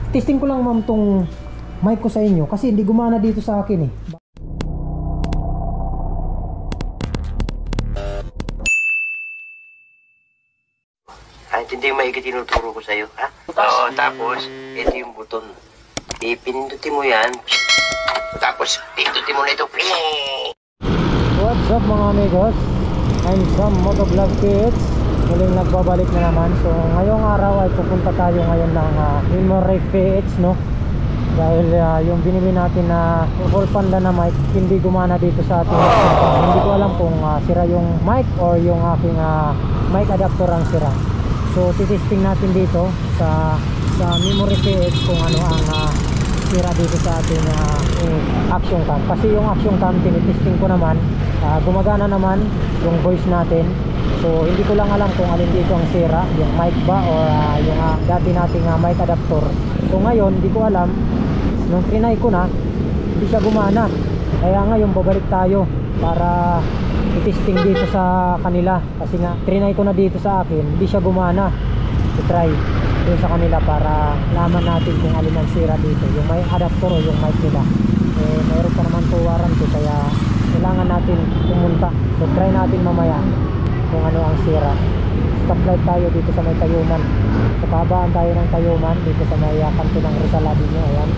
Testing ko lang ma'am tong mic ko sa inyo kasi hindi gumana dito sa akin eh. Hindi mo maigi tinuturo ko sa'yo, ha? Oo, tapos, ito yung buton. Ipindutin mo yan. Tapos, pindutin mo na ito. What's up mga amigos? I'm Sam Motovlog Kids. Muling nagbabalik na naman. So, ngayong araw ay pupunta tayo ngayon ng Memory PH, no? Dahil yung binili natin na full panda na mic, hindi gumana dito sa ating hindi ko alam kung sira yung mic or yung aking mic adapter ang sira. So titesting natin dito sa Memory PH kung ano ang sira dito sa ating action cam. Kasi yung action cam tinitesting ko naman, gumagana naman yung voice natin. So hindi ko lang alam kung alin dito ang sira, yung mic ba or yung dati nating mic adapter. So ngayon hindi ko alam, nung trinay ko na hindi siya gumana. Kaya ngayon babalik tayo para i-testing dito sa kanila kasi nga trinay ko na dito sa akin, hindi siya gumana. I-try dito sa kanila para laman natin kung alin ang sira dito, yung may adapter o yung mic nila. Mayroon pa naman po warranty kaya kailangan natin pumunta. So try natin mamaya kung ano ang sira. Stoplight tayo dito sa may Tayuman. So kabaan tayo ng Tayuman dito sa may kanto ng Rizal Avenue. Ayan.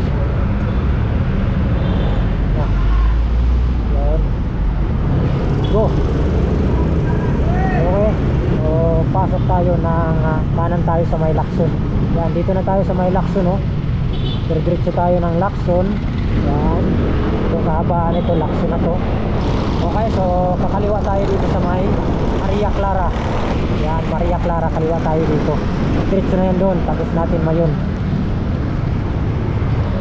Go. Okay. So, pasok tayo ng kanan tayo sa may Lacson. Yan, dito na tayo sa may Lacson, no. Diretso tayo ng Lacson. Yan. Yung kahabaan ito, Lacson na to. Okay, so kakaliwa tayo dito sa may Maria Clara. Yan, Maria Clara, kaliwa tayo dito. Diretso na yan doon, tapos natin mayon.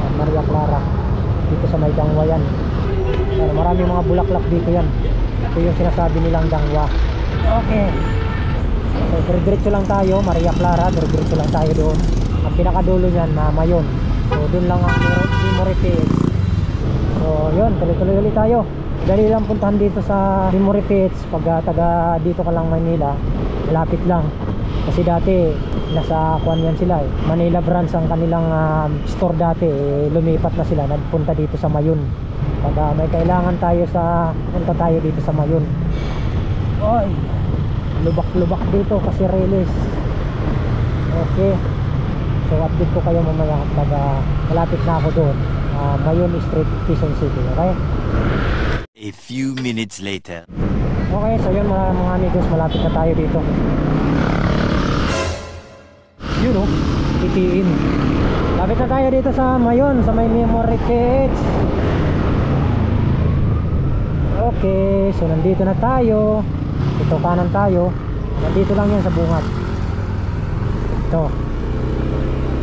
Yan, Maria Clara. Dito sa may Dangwa yan. Yan, maraming mga bulaklak dito yan. Ito yung sinasabi nilang Dangwa. Okay. So diretso lang tayo, Maria Clara, diretso lang tayo doon. Ang pinakadulo niyan na Mayon. So doon lang ang Memory PH. So yun, tuloy-tuloy ulit tayo. Dali lang puntahan dito sa Memory PH. Pag taga dito ka lang Manila, malapit lang. Kasi dati nasa kuan yan sila eh. Manila branch ang kanilang store dati lumipat na sila, nagpunta dito sa Mayon. Pag may kailangan tayo punta tayo dito sa Mayon. Oy, lubak-lubak dito kasi release. Okay. So update ko kayo mamaya pag malapit na ako doon. Mayon Street, Quezon City. Okay? A few minutes later. Okay, so yun mga amigos, malapit na tayo dito. Yun o, itiin. Lapit na tayo dito sa Mayon, sa may Memory PH. Okay, so nandito na tayo. Ito kanan tayo. Nandito lang yan sa bungad. Ito.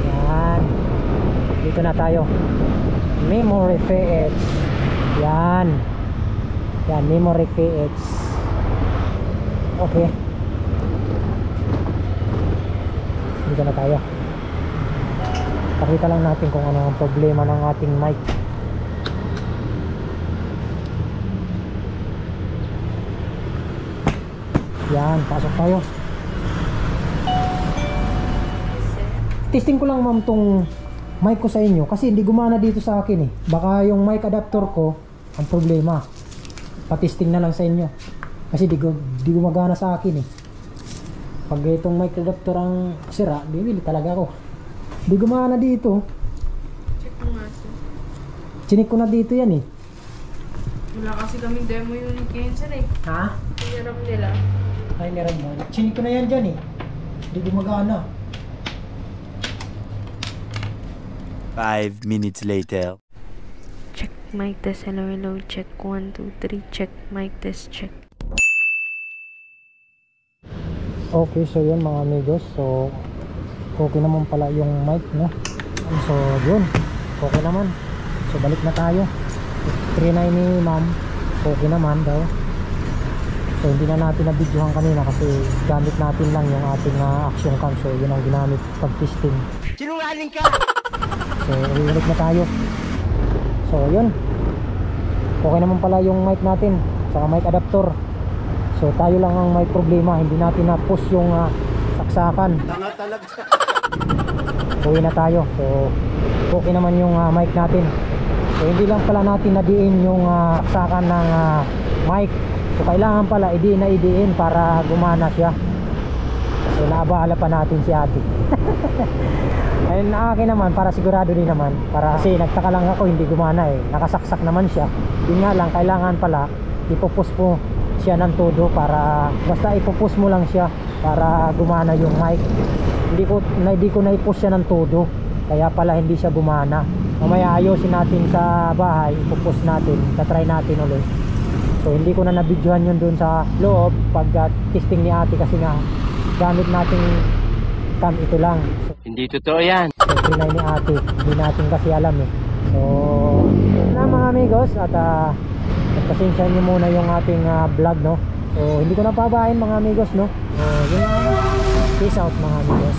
Yan. Dito na tayo. Memory PH. Yan. Yan, Memory PH. Okay. Dito na tayo. Pakita lang natin kung ano ang problema ng ating mic. Yan, pasok tayo. Testing ko lang ma'am tong mic ko sa inyo kasi hindi gumana dito sa akin eh. Baka yung mic adapter ko ang problema. Patesting na lang sa inyo kasi di gumagana sa akin eh. Pag itong mic adapter ang sira, bibili talaga ako. Di gumana dito. Check mo nga siya. Chinik ko na dito yan eh. Wala kasi kaming demo yung cancer eh. Ha? Hiniram nila. Ay, meron mo. Chinik ko na yan dyan eh. Di gumagana. 5 minutes later. Check mic test, hello, hello, check 1, 2, 3, check mic test, check. Okay, so yun mga amigos. So, okay naman pala yung mic, no? So, yun. Okay naman. So, balik na tayo. 3.9 ni ma'am. Okay naman daw. So, hindi na natin na-videohan kanina kasi gamit natin lang yung ating action cam. So, yun ang ginamit pag-testing. Sinungaling ka! So, ulit na tayo. So, yun. Okay naman pala yung mic natin. Saka mic adapter. So, tayo lang ang may problema. Hindi natin na-push yung saksakan. Tanga talaga. So, uwi na tayo. So okay naman yung mic natin. So hindi lang pala natin nadiin yung saksakan ng mic. So kailangan pala idiin para gumana siya. So naabahala pa natin si ate. Ayun, akin naman para sigurado din naman, para kasi nagtaka lang ako hindi gumana eh, nakasaksak naman siya. Yun nga lang, kailangan pala ipupus mo siya ng todo, para basta ipupus mo lang siya para gumana yung mic. Hindi ko na-push siya ng todo, kaya pala hindi siya gumana. Mamaya ayusin natin sa bahay, ipupus natin, tatry natin ulit. So hindi ko na nabidyohan yun dun sa loob pag testing ni ate, kasi nga gamit nating cam ito lang. So, Hindi totoo yan. siyempre na ni ate, hindi natin kasi alam eh. So yun na mga amigos, at pasensya nyo muna yung ating vlog, no. So hindi ko na pabahin mga amigos, no. So yun na, peace out mga amigos.